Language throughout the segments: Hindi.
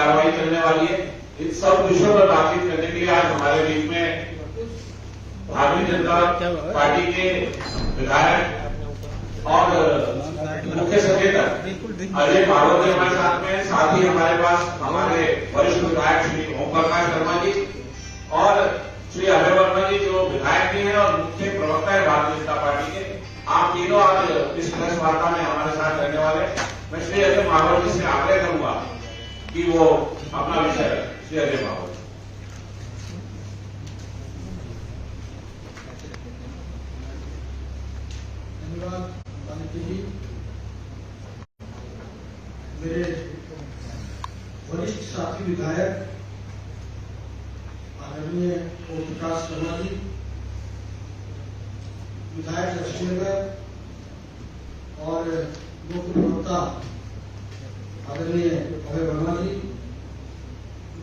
कार्रवाई चलने वाली है। इन सब विषयों पर बातचीत करने के लिए आज हमारे बीच में भारतीय जनता पार्टी के विधायक और मुख्य सचेतक अजय माहौल जी हमारे साथ में, साथ ही हमारे पास हमारे वरिष्ठ विधायक श्री ओम प्रकाश शर्मा जी और श्री अभय वर्मा जी जो विधायक भी हैं और मुख्य प्रवक्ता है भारतीय जनता पार्टी के। आप तीनों आज इस प्रेस वार्ता में हमारे साथ रहने वाले। मैं श्री अजय माहौल जी से आग्रह करूंगा कि वो अपना विषय श्री अजय माहौल। धन्यवाद जी। मेरे वरिष्ठ साथी विधायक आदरणीय ओम प्रकाश शर्मा जी, विधायक लक्ष्मीनगर और मुख्य प्रवक्ता आदरणीय अभय वर्मा जी,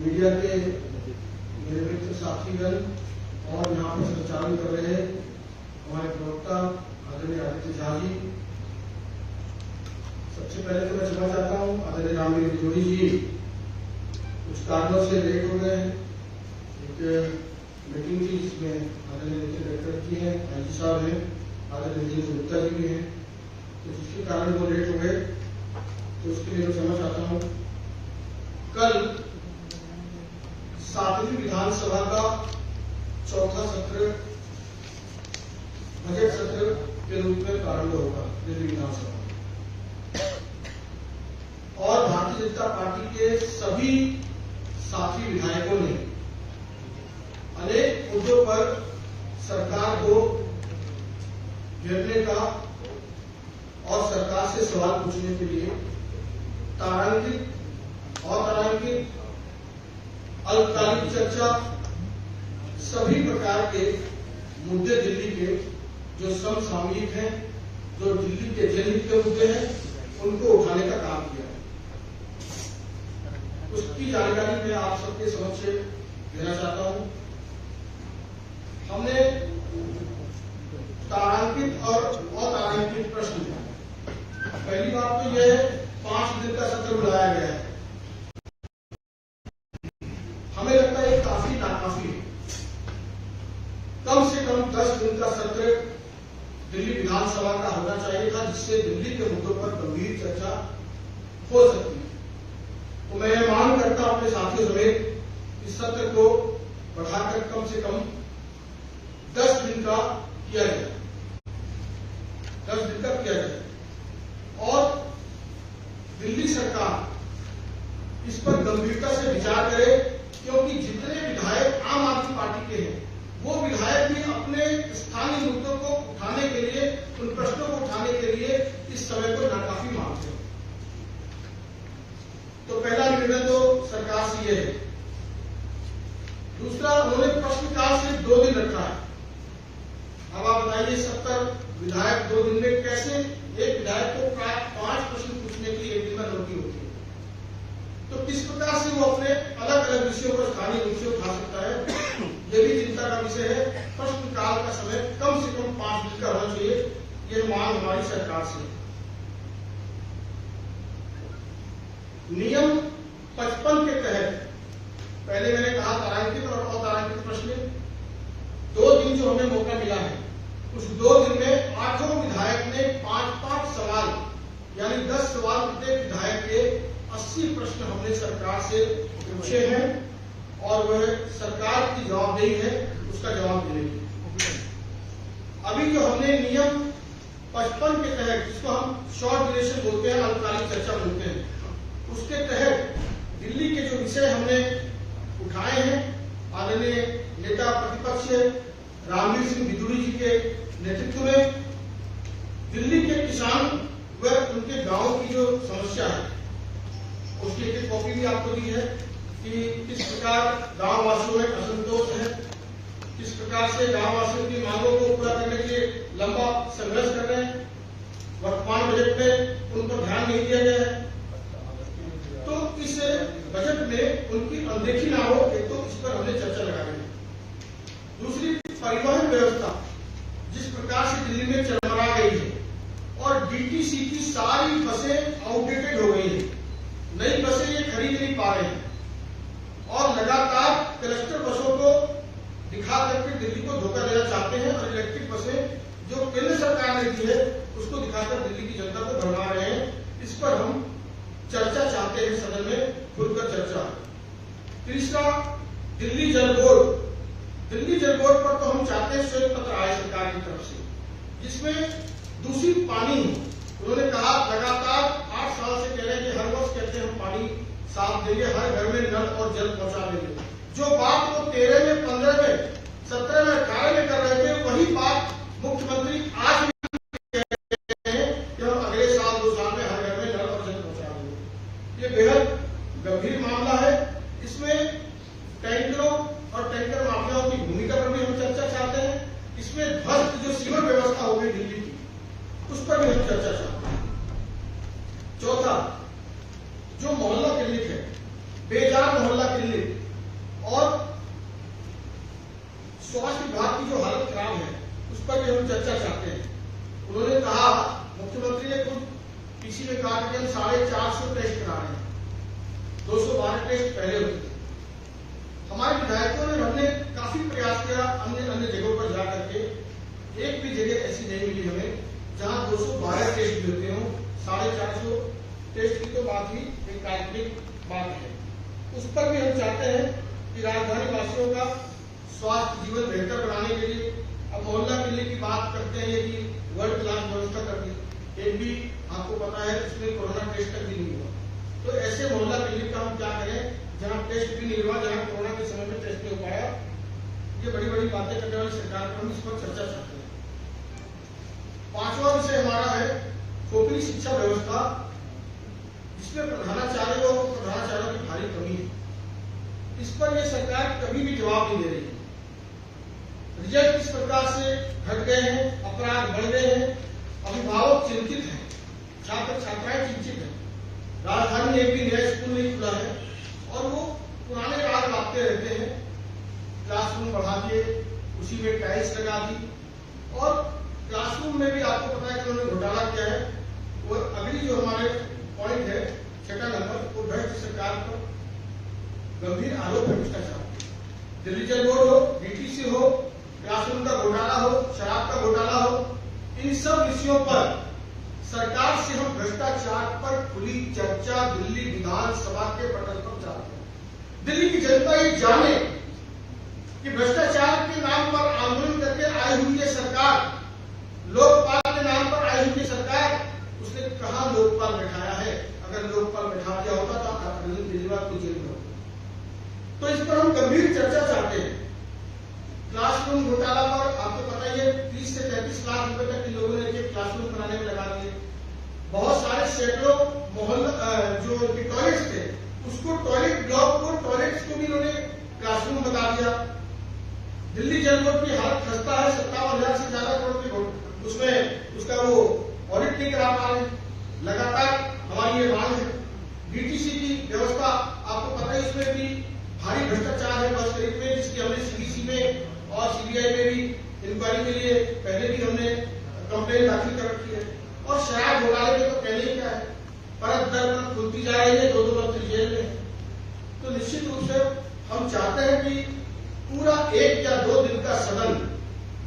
मीडिया के मेरे मित्र साथीगण और यहाँ पर संचालन कर रहे हमारे प्रवक्ता आदरणीय आदित्य झा जी। सबसे पहले तो मैं क्षमा चाहता हूँ, आदरणीय रामवीर बिजोड़ी जी कुछ कारणों से लेट हो गए हैं। एक मीटिंग थी जिसमें आदरणीय नितिन गडकरी जी हैं, आईजी साहब हैं, आदरणीय दिनेश गुप्ता जी भी हैं, तो जिसके कारण वो लेट हो गए, तो उसके लिए मैं क्षमा चाहता हूँ। कल 7वीं विधानसभा का चौथा सत्र बजट सत्र के रूप में प्रारंभ होगा दिल्ली विधानसभा, और भारतीय जनता पार्टी के सभी साथी विधायकों ने अनेक मुद्दों पर सरकार को घेरने का और सरकार से सवाल पूछने के लिए तारांकित और तारांकित अल्पकालिक चर्चा, सभी प्रकार के मुद्दे दिल्ली के जो समसामयिक हैं, जो दिल्ली के जनहित के मुद्दे हैं, उनको उठाने का काम किया। उसकी जानकारी मैं आप सबके समक्ष देना चाहता हूं। हमने तारांकित और अतारांकित प्रश्न, पहली बात तो यह 5 दिन का सत्र बुलाया गया है। हमें लगता है काफी नाकाफी है। कम से कम 10 दिन का सत्र दिल्ली विधानसभा का होना चाहिए था, जिससे दिल्ली के मुद्दों पर गंभीर चर्चा हो सकती है। तो मैं यह मांग करता हूं अपने साथियों समेत इस सत्र को बढ़ाकर कम से कम 10 दिन का किया जाए, 10 दिन का किया जाए, और दिल्ली सरकार इस पर गंभीरता से विचार करे, क्योंकि जितने विधायक आम आदमी पार्टी के हैं, वो विधायक भी अपने स्थानीय मुद्दों को उठाने के लिए, उन प्रश्नों को उठाने के लिए इस समय को नाकाफी मानते हैं। तो पहला निवेदन तो सरकार से यह है। दूसरा, उन्होंने प्रश्नकाल से 2 दिन रखा है। अब आप बताइए 70 विधायक 2 दिन में कैसे, एक विधायक को प्राय 5 प्रश्न पूछने के लिए एक दिन में अनुमति होती है, तो किस प्रकार से वो अपने अलग अलग विषयों पर स्थानीय रूप से उठा सकता है, यह भी चिंता का विषय है। प्रश्नकाल का समय कम से कम 5 दिन का होना चाहिए, यह मांग हमारी सरकार से। नियम 55 के तहत पहले मैंने कहा तारांकित और अतारांकित प्रश्न, 2 दिन जो हमें मौका मिला है, उस 2 दिन में 8 विधायक ने 5-5 सवाल, यानी 10 सवाल प्रत्येक विधायक के 80 प्रश्न हमने सरकार से पूछे हैं, और वह सरकार की जवाबदेही है उसका जवाब देने की। अभी जो हमने नियम 55 के तहत, जिसको हम शॉर्ट ड्यूरेशन बोलते हैं, अल्पकालिक चर्चा बोलते हैं, उसके तहत दिल्ली के जो विषय हमने उठाए हैं, आदरणीय नेता प्रतिपक्ष रामवीर सिंह बिजोड़ी जी के नेतृत्व में, दिल्ली के किसान व उनके गांव की जो समस्या है, उसकी एक कॉपी भी आपको दी है कि किस प्रकार गांव वासियों में असंतोष है, किस प्रकार से गांव वासियों की मांगों को पूरा करने के लिए लंबा संघर्ष कर रहे हैं। वर्तमान बजट में उन पर ध्यान नहीं दिया गया है, तो इस बजट में उनकी अनदेखी ना हो, एक तो इस पर हमने चर्चा लगाई है। दूसरी, परिवहन व्यवस्था जिस प्रकार से दिल्ली में चरमरा गई है, और डीटीसी की सारी बसें आउटडेटेड हो गई है, नई बसें ये खरीद नहीं पा रहे हैं, कर दिल्ली की जनता को भरमा रहे हैं, इस पर हम चर्चा चाहते हैं, सदन में खुलकर चर्चा। तीसरा, दिल्ली जल बोर्ड। दिल्ली जल बोर्ड पर तो हम चाहते हैं श्वेत पत्र आए सरकार की तरफ से, जिसमें दूषित पानी, उन्होंने कहा लगातार 8 साल से कह रहे हैं कि हर वर्ष कहते हैं हम पानी साफ देंगे, हर घर में नल और जल पहुंचा देंगे। जो बात वो 13 में, 15 में, 17 में, 18 में कर रहे थे, वही बात मुख्यमंत्री आज भी कह रहे हैं कि हम अगले साल 2 साल में हर घर में नल और जल पहुंचा देंगे। ये बेहद गंभीर मामला है। इसमें टैंकरों और टैंकर माफियाओं की भूमिका पर भी हम चर्चा चाहते हैं। इसमें ध्वस्त जो सीवर व्यवस्था हो गई दिल्ली की, उस पर भी हम चर्चा चाहते हैं। चौथा, जो मोहल्ला क्लिनिक है, बेजार मोहल्ला क्लिनिक और स्वास्थ्य विभाग की जो हालत खराब है, उस पर भी हम चर्चा चाहते हैं। उन्होंने कहा, मुख्यमंत्री ने खुद किसी में कहा कि हम 450 टेस्ट करा रहे हैं, 212 टेस्ट पहले होते थे। हमारे विधायकों ने, हमने काफी प्रयास किया अन्य जगहों पर जाकर के, एक भी जगह ऐसी नहीं मिली हमें जहां 212 टेस्ट भी होते हों। 450 टेस्ट की तो बात ही एक काल्पनिक बात है। उस पर भी हम चाहते हैं कि राजधानी वासियों का स्वास्थ्य जीवन बेहतर बनाने के लिए, अब मोहल्ला क्लिनिक की बात करते हैं कि वर्ल्ड क्लास व्यवस्था कर दी, एक भी आपको पता है इसमें कोरोना टेस्ट तक भी नहीं हुआ। तो ऐसे मोहल्ला क्लिनिक का हम क्या करें जहां टेस्ट भी नहीं हुआ, जहां कोरोना के समय में टेस्ट नहीं हो पाया। ये बड़ी बड़ी बातें करने वाली सरकार पर हम इस पर चर्चा चाहते हैं। 5वां विषय हमारा है खोखली शिक्षा व्यवस्था, जिसमें प्रधानाचार्यों और प्रधानाचार्यों की भारी कमी है। इस पर यह सरकार कभी भी जवाब नहीं दे रही है। रिजल्ट इस प्रकार से घट गए हैं, अपराध बढ़ गए हैं, अभिभावक चिंतित हैं, छात्र छात्राएं चिंतित हैं। राजधानी में एक भी नया स्कूल नहीं खुला है और वो पुराने राग लाते रहते हैं। क्लासरूम बढ़ा दिए, उसी में टाइल्स लगा दी, और क्लासरूम में भी आपको पता है कि उन्होंने घोटाला किया है। वो अगली जो हमारे पॉइंट है 6वां नंबर, वो भ्रष्ट सरकार पर गंभीर आरोप है भ्रष्टाचार। दिल्ली जल बोर्ड हो, डीटीसी हो, क्लासरूम का घोटाला हो, शराब का घोटाला हो, इन सब विषयों पर सरकार से हम भ्रष्टाचार पर खुली चर्चा दिल्ली विधानसभा के पटल पर चाहते हैं। दिल्ली की जनता ये जाने कि भ्रष्टाचार के नाम पर आंदोलन करके आई हुई ये सरकार, लोकपाल के नाम पर आई हुई ये सरकार, उसने कहां लोकपाल बैठाया है। अगर लोकपाल बैठा दिया होता तो अरविंद केजरीवाल को जेल में होता। तो इस पर हम गंभीर चर्चा चाहते हैं। क्लासरूम घोटाला पर आपको पता ही है 30 से 33 लाख रुपए तक इन लोगों ने क्लासरूम बनाने में लगा दिए। बहुत सारे सैकड़ों मोहल्ला जो टॉयलेट्स थे, उसको टॉयलेट ब्लॉक को, टॉयलेट्स को भी इन्होंने क्लासरूम बता दिया। दिल्ली जल बोर्ड की हालत खस्ता है, 57,000 से ज्यादा करोड़ की उसमें उसका वो ऑडिट नहीं करा पा रहे। लगातार हमारी ये मांग है। डीटीसी की व्यवस्था आपको पता है, इसमें भी भारी भ्रष्टाचार है बस खरीद में, जिसकी हमने सीबीसी में और सीबीआई में भी इंक्वायरी के लिए पहले भी हमने कंप्लेन दाखिल कर रखी है। और शराब घोटाले में तो कहने ही क्या है, परत दर परत खुलती जा रही है, 2-2 मंत्री जेल में। तो निश्चित रूप से हम चाहते हैं कि पूरा 1 या 2 दिन का सदन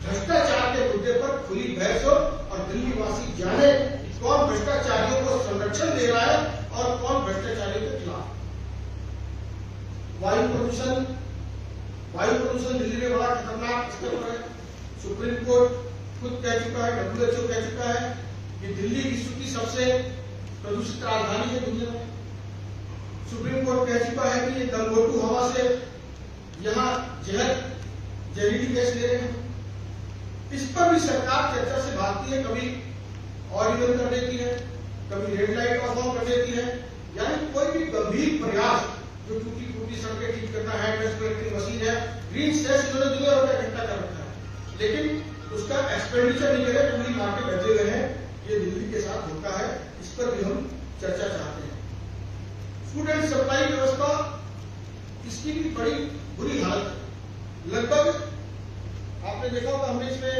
भ्रष्टाचार के मुद्दे पर खुली बहस हो और दिल्ली वासी जाने कौन भ्रष्टाचारियों को संरक्षण दे रहा है और कौन भ्रष्टाचारियों के खिलाफ। वायु प्रदूषण दिल्ली में बड़ा खतरनाक स्तर पर है। सुप्रीम कोर्ट खुद कह चुका है, WHO कह चुका है कि दिल्ली विश्व की सबसे प्रदूषित राजधानी है दुनिया में। सुप्रीम कोर्ट कह चुका है कि ये गंगोटू हवा से यहाँ जहरीली गैस ले रहे हैं। इस पर भी सरकार चर्चा से भागती है, कभी ऑर्डिनल कर देती है, कभी रेड लाइट परफॉर्म कर देती है। यानी कोई भी गंभीर प्रयास, जो टूटी फूटी सड़कें ठीक करना है, टेस्ट कलेक्टिंग मशीन है, ग्रीन सेस इन्होंने दुनिया भर का इकट्ठा कर रखा है, लेकिन उसका एक्सपेंडिचर नहीं करे, पूरी मार्केट बैठे हुए हैं। ये दिल्ली के साथ धोखा है, इस पर भी हम चर्चा चाहते हैं। फूड एंड सप्लाई व्यवस्था, इसकी भी बड़ी बुरी हालत है। लगभग आपने देखा होगा, हमने इसमें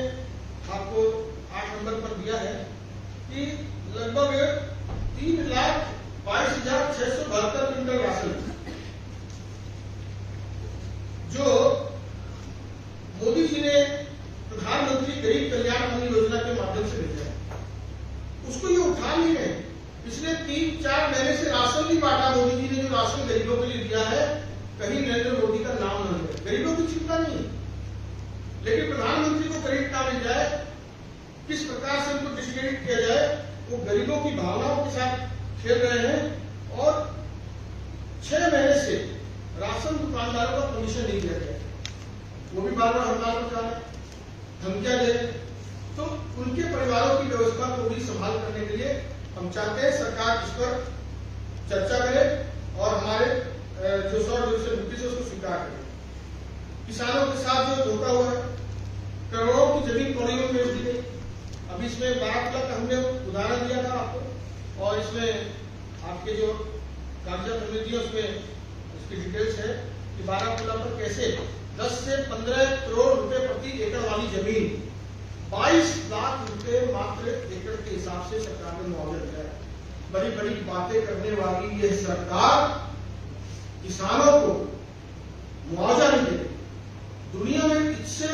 आपको 8 नंबर पर दिया है कि लगभग 3,22,672 क्विंटल राशन जो मोदी जी ने प्रधानमंत्री गरीब कल्याण अन्न योजना के माध्यम से भेजा है, 3-4 महीने से राशन नहीं बांटा। मोदी जी ने जो राशन गरीबों के लिए दिया है, कहीं नरेंद्र मोदी का नाम न है। गरीबों की चिंता नहीं है, लेकिन प्रधानमंत्री को क्रेडिट ना मिल जाए, किस प्रकार से उनको डिस्क्रेडिट किया जाए, वो गरीबों की भावनाओं के साथ खेल रहे हैं। और 6 महीने से राशन दुकानदारों का कमीशन नहीं दिया गया, वो भी बार बार हड़ताल पर जा रहे हैं, धमकियां दे रहे हैं। तो उनके परिवारों की व्यवस्था को भी संभाल करने के लिए हम चाहते हैं सरकार इस पर चर्चा करे और हमारे जो 100 डिविजन नोटिस है उसको स्वीकार करे। किसानों के साथ जो धोखा हुआ है, करोड़ों की जमीन कौड़ियों में बेच दी गई। अभी इसमें 12 लाख का हमने उदाहरण दिया था आपको, और इसमें आपके जो कागजात हमने दिए उसमें उसकी डिटेल्स है कि 12 लाख पर कैसे 10 से 15 करोड़ रुपए प्रति एकड़ वाली जमीन 22 लाख रुपए मात्र एकड़ के हिसाब से सरकार ने मुआवजा दिया है। बड़ी बड़ी बातें करने वाली यह सरकार किसानों को मुआवजा नहीं दे। दुनिया में इससे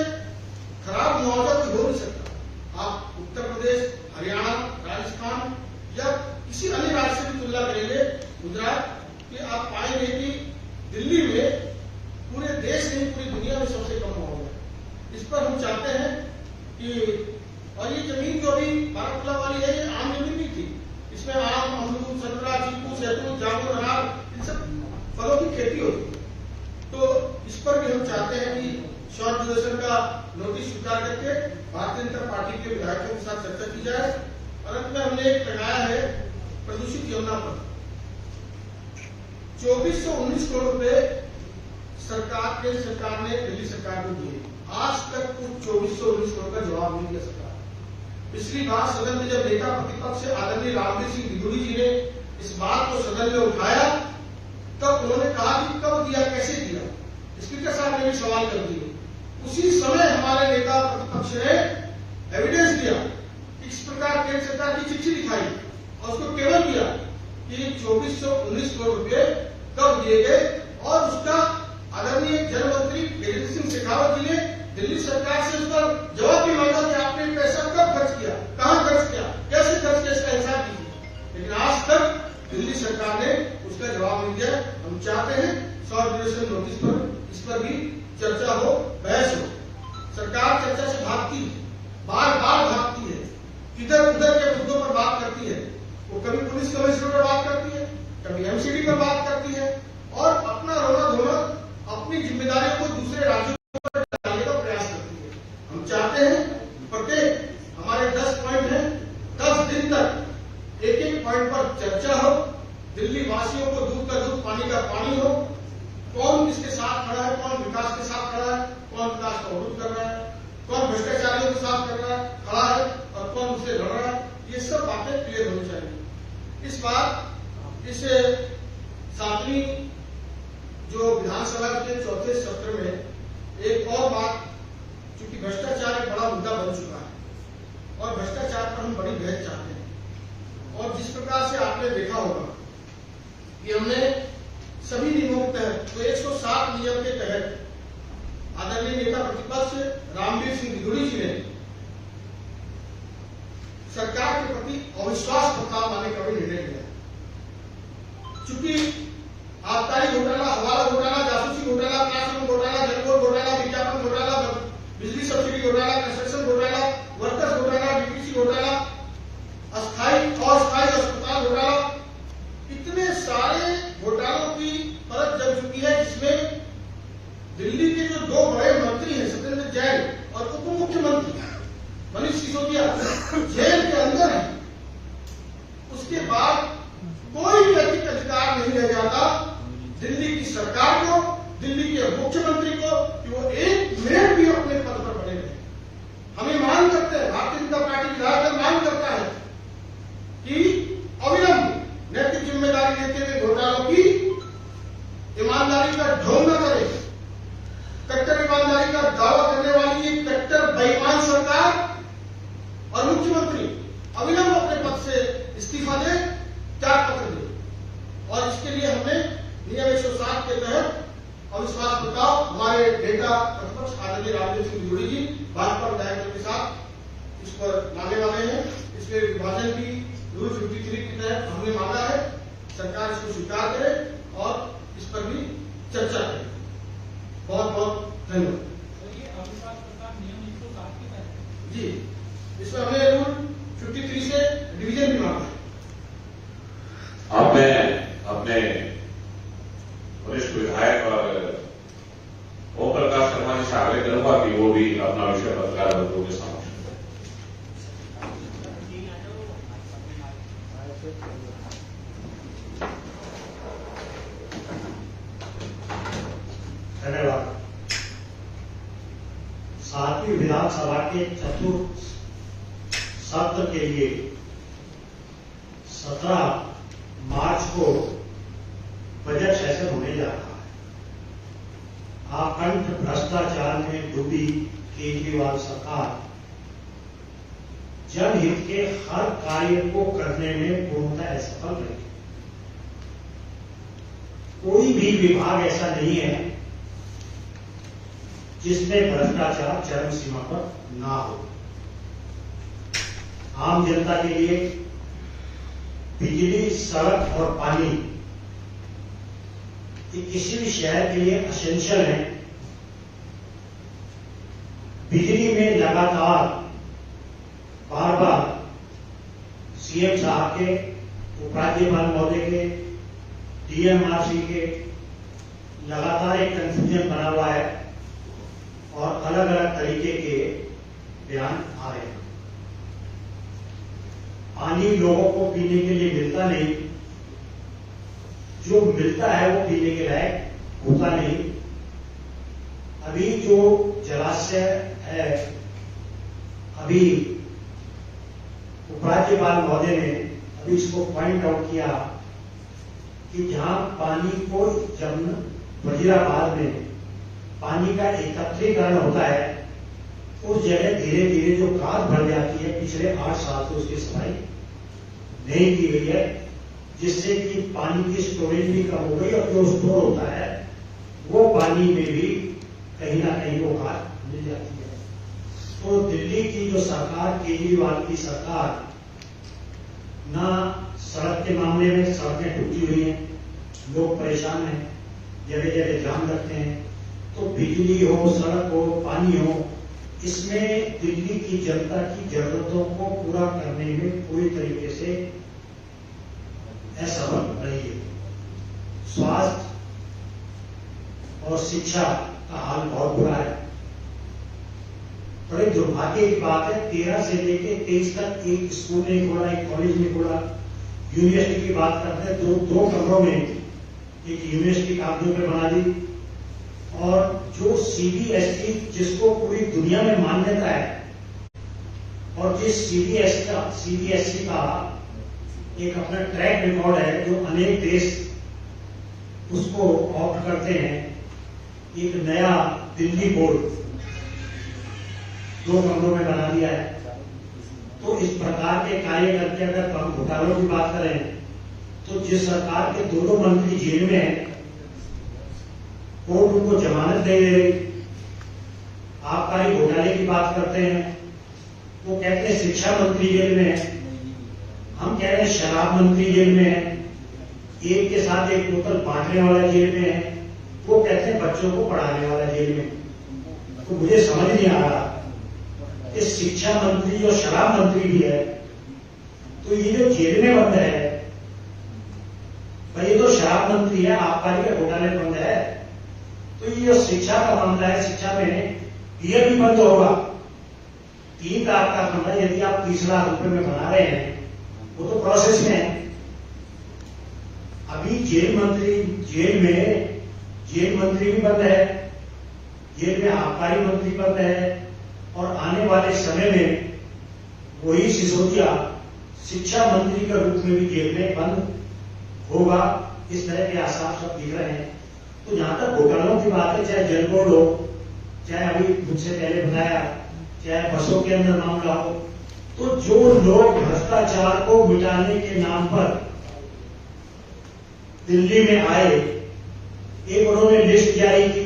खराब मुआवजा कोई हो नहीं सकता। आप उत्तर प्रदेश, हरियाणा, राजस्थान या किसी अन्य राज्य से भी तुलना करेंगे, गुजरात, कि आप पाएंगे कि दिल्ली में पूरे देश नहीं पूरी दुनिया में सबसे कम मुआवजा है। इस पर हम चाहते हैं कि, और ये जमीन जो अभी 12 वाली है, ये आम जमीन नहीं थी। इसमें आम, अमरूद, संतरा, चीकू, सैतून, जामुन, अनार, इन सब फलों की खेती होती है। तो इस पर भी हम चाहते हैं कि शॉर्ट ड्यूरेशन का नोटिस स्वीकार करके भारतीय जनता पार्टी के विधायकों के साथ चर्चा की जाए। और अंत में हमने एक लगाया है प्रदूषित यमुना पर 2419 करोड़ रुपए सरकार, केंद्र सरकार ने दिल्ली सरकार को दिए। आज तक कुछ 2419 करोड़ का जवाब नहीं दिया सरकार। पिछली बार सदन में जब नेता प्रतिपक्ष आदरणीय रामवीर सिंह दिदुड़ी जी ने इस बात को सदन में उठाया, तब उन्होंने कहा कि कब दिया, कैसे दिया। स्पीकर साहब ने भी सवाल कर दिए। उसी समय हमारे नेता प्रतिपक्ष ने एविडेंस दिया, इस प्रकार केंद्र सरकार की चिट्ठी दिखाई और उसको केवल दिया कि 2419 करोड़ रुपए कब दिए गए। और उसका आदरणीय जल मंत्री गजेंद्र सिंह शेखावत जी ने दिल्ली सरकार से उस पर जवाब भी मांगा कि आपने पैसा कब खर्च किया, कहां खर्च किया, कैसे खर्च किया, इसका हिसाब दीजिए। लेकिन आज तक दिल्ली सरकार ने उसका जवाब नहीं दिया। हम चाहते हैं शॉर्ट ड्यूरेशन नोटिस पर इस पर भी चर्चा हो, बहस हो। सरकार चर्चा से भागती है, बार बार भागती है, इधर उधर के मुद्दों पर बात करती है। वो कभी पुलिस कमिश्नर पर बात करती है, कभी एमसीडी पर बात करती है, और अपना रोना धोना, अपनी जिम्मेदारियों को दूसरे राज्यों पर डालने का प्रयास करती है। हम चाहते हैं प्रत्येक हमारे 10 पॉइंट हैं, 10 दिन तक एक एक पॉइंट पर चर्चा हो, दिल्ली वासियों को दूध का दूध, पानी का पानी हो। कौन किसके साथ खड़ा है, कौन विकास के साथ खड़ा है, कौन विकास का विरोध कर रहा है, कौन भ्रष्टाचारियों के साथ खड़ा है और कौन उससे लड़ रहा है, ये सब बातें क्लियर होनी चाहिए। इस बार इस 7वीं जो विधानसभा के 4थे सत्र में एक और बात, चूंकि भ्रष्टाचार एक बड़ा मुद्दा बन चुका है और भ्रष्टाचार पर हम बड़ी बहस चाहते हैं। और जिस प्रकार से आपने देखा होगा कि हमने सभी नियमों के तहत, तो 107 नियम के तहत आदरणीय नेता प्रतिपक्ष रामवीर सिंह दिदुड़ी जी ने सरकार के प्रति अविश्वास प्रस्ताव लाने का भी निर्णय लिया। चूंकि आबकारी घोटाला, हवाला घोटाला, जासूसी घोटाला, क्लासरूम घोटाला, जनकोड घोटाला, विज्ञापन घोटाला, बिजली सब्सिडी घोटाला, कंस्ट्रक्शन घोटाला, वर्कर्स घोटाला, बीपीसी घोटाला, अस्थायी और स्थायी अस्पताल घोटाला, इतने सारे घोटालों की परत जम चुकी है, जिसमें दिल्ली के जो 2 बड़े मंत्री हैं, सत्येंद्र जैन और उप मुख्यमंत्री मनीष सिसोदिया, जेल के अंदर है। उसके बाद कोई नैतिक अधिकार नहीं रह जाता दिल्ली की सरकार को, दिल्ली के मुख्यमंत्री को, कि वो 1 मिनट भी अपने पद पर बने रहे। हमें मांग करते हैं, भारतीय जनता पार्टी विधायक मांग करता है कि अविलंब नैतिक जिम्मेदारी लेते हुए घोटालों की ईमानदारी का ढोंग न करे। कट्टर ईमानदारी का दावा करने वाली ये कट्टर बेईमान सरकार और मुख्यमंत्री अविलंब अपने पद से इस्तीफा दे, त्याग पत्र दे। और इसके लिए हमने नियम 107 के तहत अविश्वास प्रस्ताव हमारे नेता प्रतिपक्ष आदरणीय रामवीर सिंह दिदुड़ी जी भाजपा विधायकों के साथ इस पर लाने वाले हैं। इसमें विभाजन की रूल 53 के तहत हमने मांगा है सरकार इसको स्वीकार करे और इस पर भी चर्चा करे। बहुत बहुत धन्यवाद। जी, इसमें हमने रूल 53 से डिवीजन भी मांगा है। अब मैं अपने वरिष्ठ विधायक और ओम प्रकाश शर्मा जी से आग्रह करूंगा कि वो भी अपना विषय पत्रकार बंधुओं के समक्ष। धन्यवाद। 7वीं विधानसभा के चतुर्थ सत्र के लिए 17 मार्च को बजट सेशन होने जा रहा है। आकंठ भ्रष्टाचार में डूबी केजरीवाल सरकार जनहित के हर कार्य को करने में पूर्णतः असफल रही। कोई भी विभाग ऐसा नहीं है जिसमें भ्रष्टाचार चरम सीमा पर ना हो। आम जनता के लिए बिजली, सड़क और पानी ये किसी भी शहर के लिए एसेंशियल है। बिजली में लगातार बार बार सीएम साहब के, उपराज्यपाल महोदय के, डीएमआरसी के लगातार एक कंफ्यूजन बना हुआ है और अलग अलग तरीके के बयान आ रहे हैं। पानी लोगों को पीने के लिए मिलता नहीं, जो मिलता है वो पीने के लायक होता नहीं। अभी जो जलाशय है, अभी उपराज्यपाल महोदय ने अभी इसको पॉइंट आउट किया कि जहां पानी को वजीराबाद में पानी का एकत्रीकरण होता है, उस जगह धीरे धीरे जो खाद भर जाती है, पिछले 8 साल से उसकी सफाई नहीं की गई है, जिससे कि पानी की स्टोरेज भी कम हो गई और जो स्टोर होता है वो पानी में भी कहीं ना कहीं वो खाद मिल जाती है। तो दिल्ली की जो सरकार, केजरीवाल की सरकार, ना सड़क के मामले में सड़कें टूटी हुई हैं, लोग परेशान हैं, जगह जगह जाम लगते हैं। तो बिजली हो, सड़क हो, पानी हो, इसमें दिल्ली की जनता की जरूरतों को पूरा करने में पूरी तरीके से असफल रही है। स्वास्थ्य और शिक्षा का हाल बहुत बुरा है। बड़े दुर्भाग्य की बात है, 13 से लेकर 23 तक एक स्कूल नहीं खोला, एक कॉलेज नहीं खोला। यूनिवर्सिटी की बात करते हैं, दो कमरों में एक यूनिवर्सिटी कागजों पे बना दी। और जो सीबीएसई, जिसको पूरी दुनिया में मान्यता है, और जिस सीबीएसई का एक अपना ट्रैक रिकॉर्ड है, जो अनेक देश उसको ऑप्ट करते हैं, एक नया दिल्ली बोर्ड 2 कमरों में बना दिया है। तो इस प्रकार के कार्य करके अगर हम घोटालों की बात करें, तो जिस सरकार के 2 मंत्री जेल में हैं, कोर्ट उनको जमानत नहीं दे रही। आबकारी घोटाले की बात करते हैं, वो कहते हैं शिक्षा मंत्री जेल में है, हम कह रहे हैं शराब मंत्री जेल में है, एक के साथ एक बोतल बांटने वाला जेल में है, वो कहते हैं बच्चों को पढ़ाने वाला जेल में। तो मुझे समझ नहीं आ रहा कि शिक्षा मंत्री और शराब मंत्री भी है, तो ये जो जेल में बंद है, भाई ये तो शराब मंत्री है, आबकारी के घोटाले बंद है, तो ये जो शिक्षा का मामला है, शिक्षा में ये भी बंद होगा। 3 लाख का मामला यदि आप 30 लाख रुपए में बना रहे हैं, वो तो प्रोसेस में है। अभी जेल मंत्री भी बंद है, जेल में आबकारी मंत्री बंद है, और आने वाले समय में वही सिसोदिया शिक्षा मंत्री के रूप में भी जेल में बंद होगा। इस तरह के आसार सब दिख रहे हैं। तो जहां तक घोटालों की बात है, चाहे जल बोर्ड हो, चाहे अभी मुझसे पहले बताया, चाहे बसों के अंदर मामला हो, तो जो लोग भ्रष्टाचार को मिटाने के नाम पर दिल्ली में आए, एक उन्होंने लिस्ट जारी की,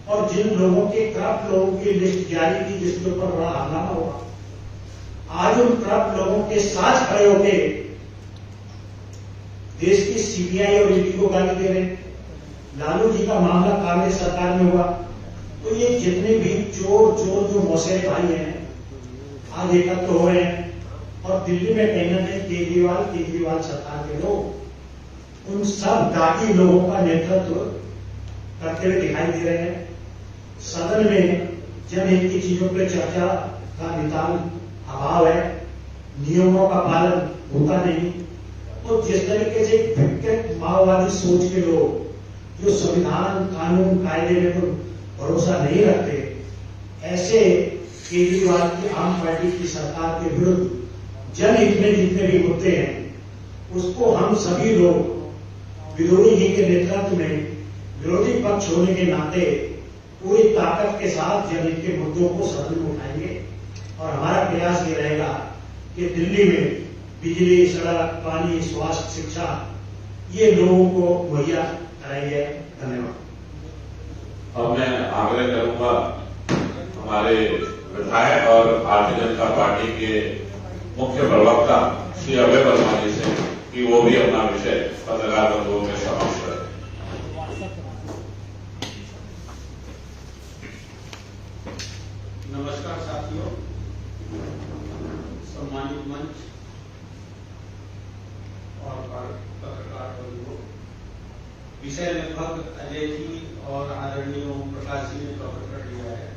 और जिन लोगों के करप्ट लोगों की लिस्ट जारी की, जिसके ऊपर बड़ा हंगामा हुआ, आज उन करप्ट लोगों के साथ खड़े होकर देश की सीबीआई और ईडी को गाली दे रहे हैं। लालू जी का मामला कांग्रेस सरकार में हुआ, तो ये जितने भी चोर जो मौसेरे भाई हैं आज एकत्र हो रहे हैं, और दिल्ली में कहीं ना कहीं केजरीवाल सरकार के लोग उन सब दागी लोगों का नेतृत्व करते हुए दिखाई दे रहे हैं। सदन में जब इनकी चीजों पर चर्चा का नितान अभाव है, नियमों का पालन होता नहीं, तो जिस तरीके से विकृत माओवादी सोच के लोग जो संविधान कानून कायदे में तो भरोसा नहीं रखते, ऐसे केजरीवाल की आम पार्टी की सरकार के विरुद्ध जनहित में जितने भी मुद्दे हैं उसको हम सभी लोग विरोधी जी के नेतृत्व में विरोधी पक्ष होने के नाते पूरी ताकत के साथ जनहित के मुद्दों को सदन में उठाएंगे। और हमारा प्रयास ये रहेगा कि दिल्ली में बिजली, सड़क, पानी, स्वास्थ्य, शिक्षा ये लोगों को मुहैया कराई जाए। धन्यवाद। अब मैं आग्रह करूंगा हमारे विधायक और भारतीय जनता पार्टी के मुख्य प्रवक्ता श्री अभय वर्मा जी से कि वो भी अपना विषय पत्रकार बंधुओं में समाप्त करें। नमस्कार साथियों, सम्मानित मंच और पत्रकार बंधुओं, विषय लगभग अजय जी और आदरणीय ओम प्रकाश जी ने कवर कर दिया है,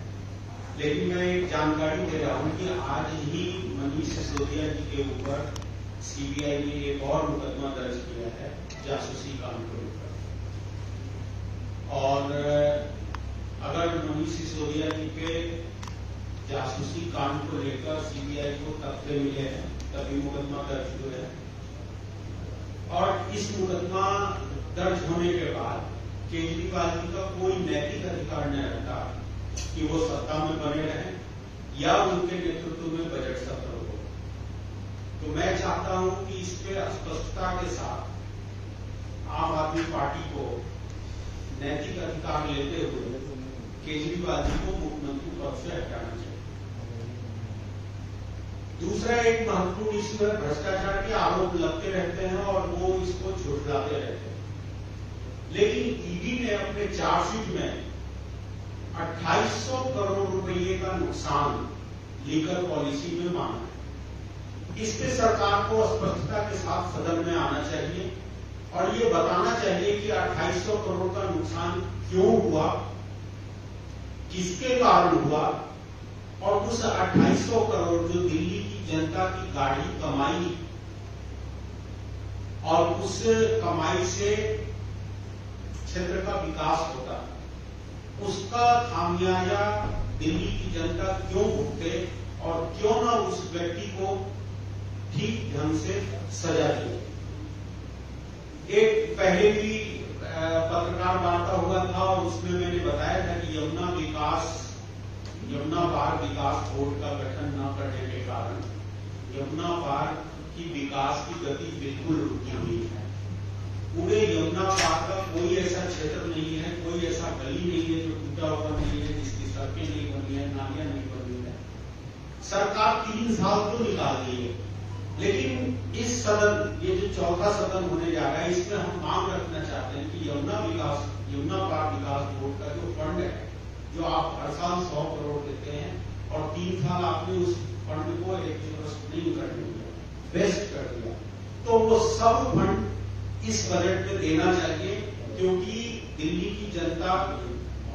लेकिन मैं एक जानकारी दे रहा हूं कि आज ही मनीष सिसोदिया जी के ऊपर सीबीआई ने एक और मुकदमा दर्ज किया है जासूसी कांड को लेकर। और अगर मनीष सिसोदिया जी के जासूसी कांड को लेकर सीबीआई को तथ्य मिले हैं तभी मुकदमा दर्ज हुए हैं, और इस मुकदमा दर्ज होने के बाद केजरीवाल जी का कोई नैतिक अधिकार नहीं रहता कि वो सत्ता में बने रहें या उनके नेतृत्व में बजट सत्र हो। तो मैं चाहता हूं कि इस पे स्पष्टता के साथ आम आदमी पार्टी को नैतिक अधिकार लेते हुए केजरीवाल जी को मुख्यमंत्री पद से हटाना चाहिए। दूसरा एक महत्वपूर्ण इश्यू है, भ्रष्टाचार के आरोप लगते रहते हैं और वो इसको झुठलाते रहते हैं, लेकिन ईडी ने अपने चार्जशीट में 2800 करोड़ रुपए का नुकसान लीकर पॉलिसी में माना है। इस पे सरकार को स्पष्टता के साथ सदन में आना चाहिए और ये बताना चाहिए कि 2800 करोड़ का नुकसान क्यों हुआ, किसके कारण हुआ, और उस 2800 करोड़ जो दिल्ली की जनता की गाड़ी कमाई और उस कमाई से क्षेत्र का विकास होता, उसका खामियाजा दिल्ली की जनता क्यों भुगते और क्यों ना उस व्यक्ति को ठीक ढंग से सजा दी। एक पहले भी पत्रकार वार्ता हुआ था और उसमें मैंने बताया था कि यमुना पार विकास बोर्ड का गठन न करने के कारण यमुना पार की विकास की गति बिल्कुल रुकी हुई है। पूरे यमुना पार का कोई ऐसा क्षेत्र नहीं है, कोई ऐसा गली नहीं है जो टूटा हुआ नहीं है, जिसकी सड़कें नहीं बनी है, नालियां नहीं बनी है। सरकार 3 साल तो निकाल दी है, लेकिन इस सदन, ये जो चौथा सदन होने जा रहा है, इसमें हम मांग रखना चाहते हैं कि यमुना पार विकास बोर्ड का जो फंड है, जो आप हर साल 100 करोड़ देते हैं और 3 साल आपने उस फंड को नहीं करने दिया, वेस्ट कर दिया, तो वो सब फंड इस बजट में देना चाहिए, क्योंकि दिल्ली की जनता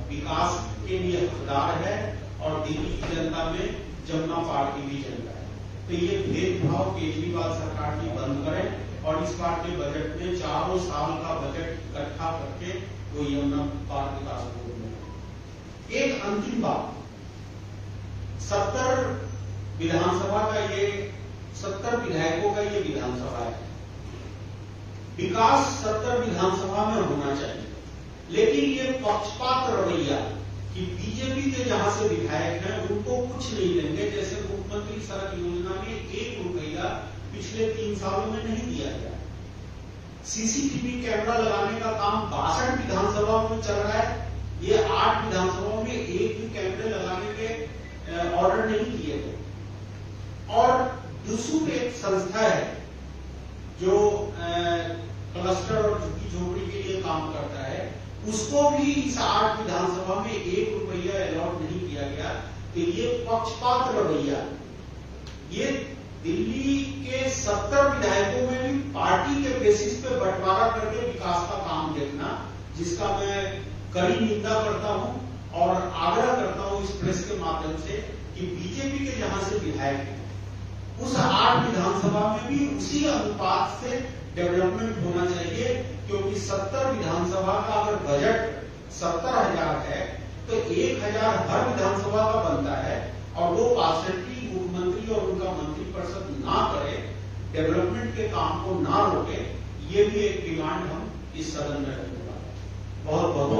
विकास के लिए हकदार है और दिल्ली की जनता में जमुना पार की भी जनता है। तो ये भेदभाव केजरीवाल सरकार की बंद करें और इस बार के बजट में 4 साल का बजट इकट्ठा करके वो यमुना पार विकास बोर्ड में। एक अंतिम बात, 70 विधानसभा का ये 70 विधायकों का ये विधानसभा है। विकास 70 विधानसभा में होना चाहिए, लेकिन ये पक्षपात रवैया कि बीजेपी के जहां से विधायक हैं उनको कुछ नहीं देंगे, जैसे मुख्यमंत्री सड़क योजना में 1 रुपया पिछले 3 सालों में नहीं दिया गया। सीसीटीवी कैमरा लगाने का काम 62 विधानसभा में चल रहा है, ये 8 विधानसभाओं में एक भी कैमरे लगाने के ऑर्डर नहीं किए गए। और दूसरी एक संस्था है जो और झुग्गी झोपड़ी के लिए काम करता है, उसको भी इस 8 विधानसभा में 1 रुपया अलॉट नहीं किया गया। तो ये पक्षपात रवैया, ये दिल्ली के 70 विधायकों में भी पार्टी के बेसिस पे बंटवारा करके विकास का काम देखना, जिसका मैं कड़ी निंदा करता हूं और आग्रह करता हूं इस प्रेस के माध्यम से कि बीजेपी के जहां से विधायक हैं उस 8 विधानसभा में भी उसी अनुपात से डेवलपमेंट होना चाहिए, क्योंकि 70 विधानसभा का अगर बजट 70,000 है तो 1,000 हर विधानसभा का बनता है, और वो पार्षदी मुख्यमंत्री और उनका मंत्रिपरिषद ना करे, डेवलपमेंट के काम को ना रोके, ये भी एक डिमांड हम इस सदन में रखेंगे। बहुत बहुत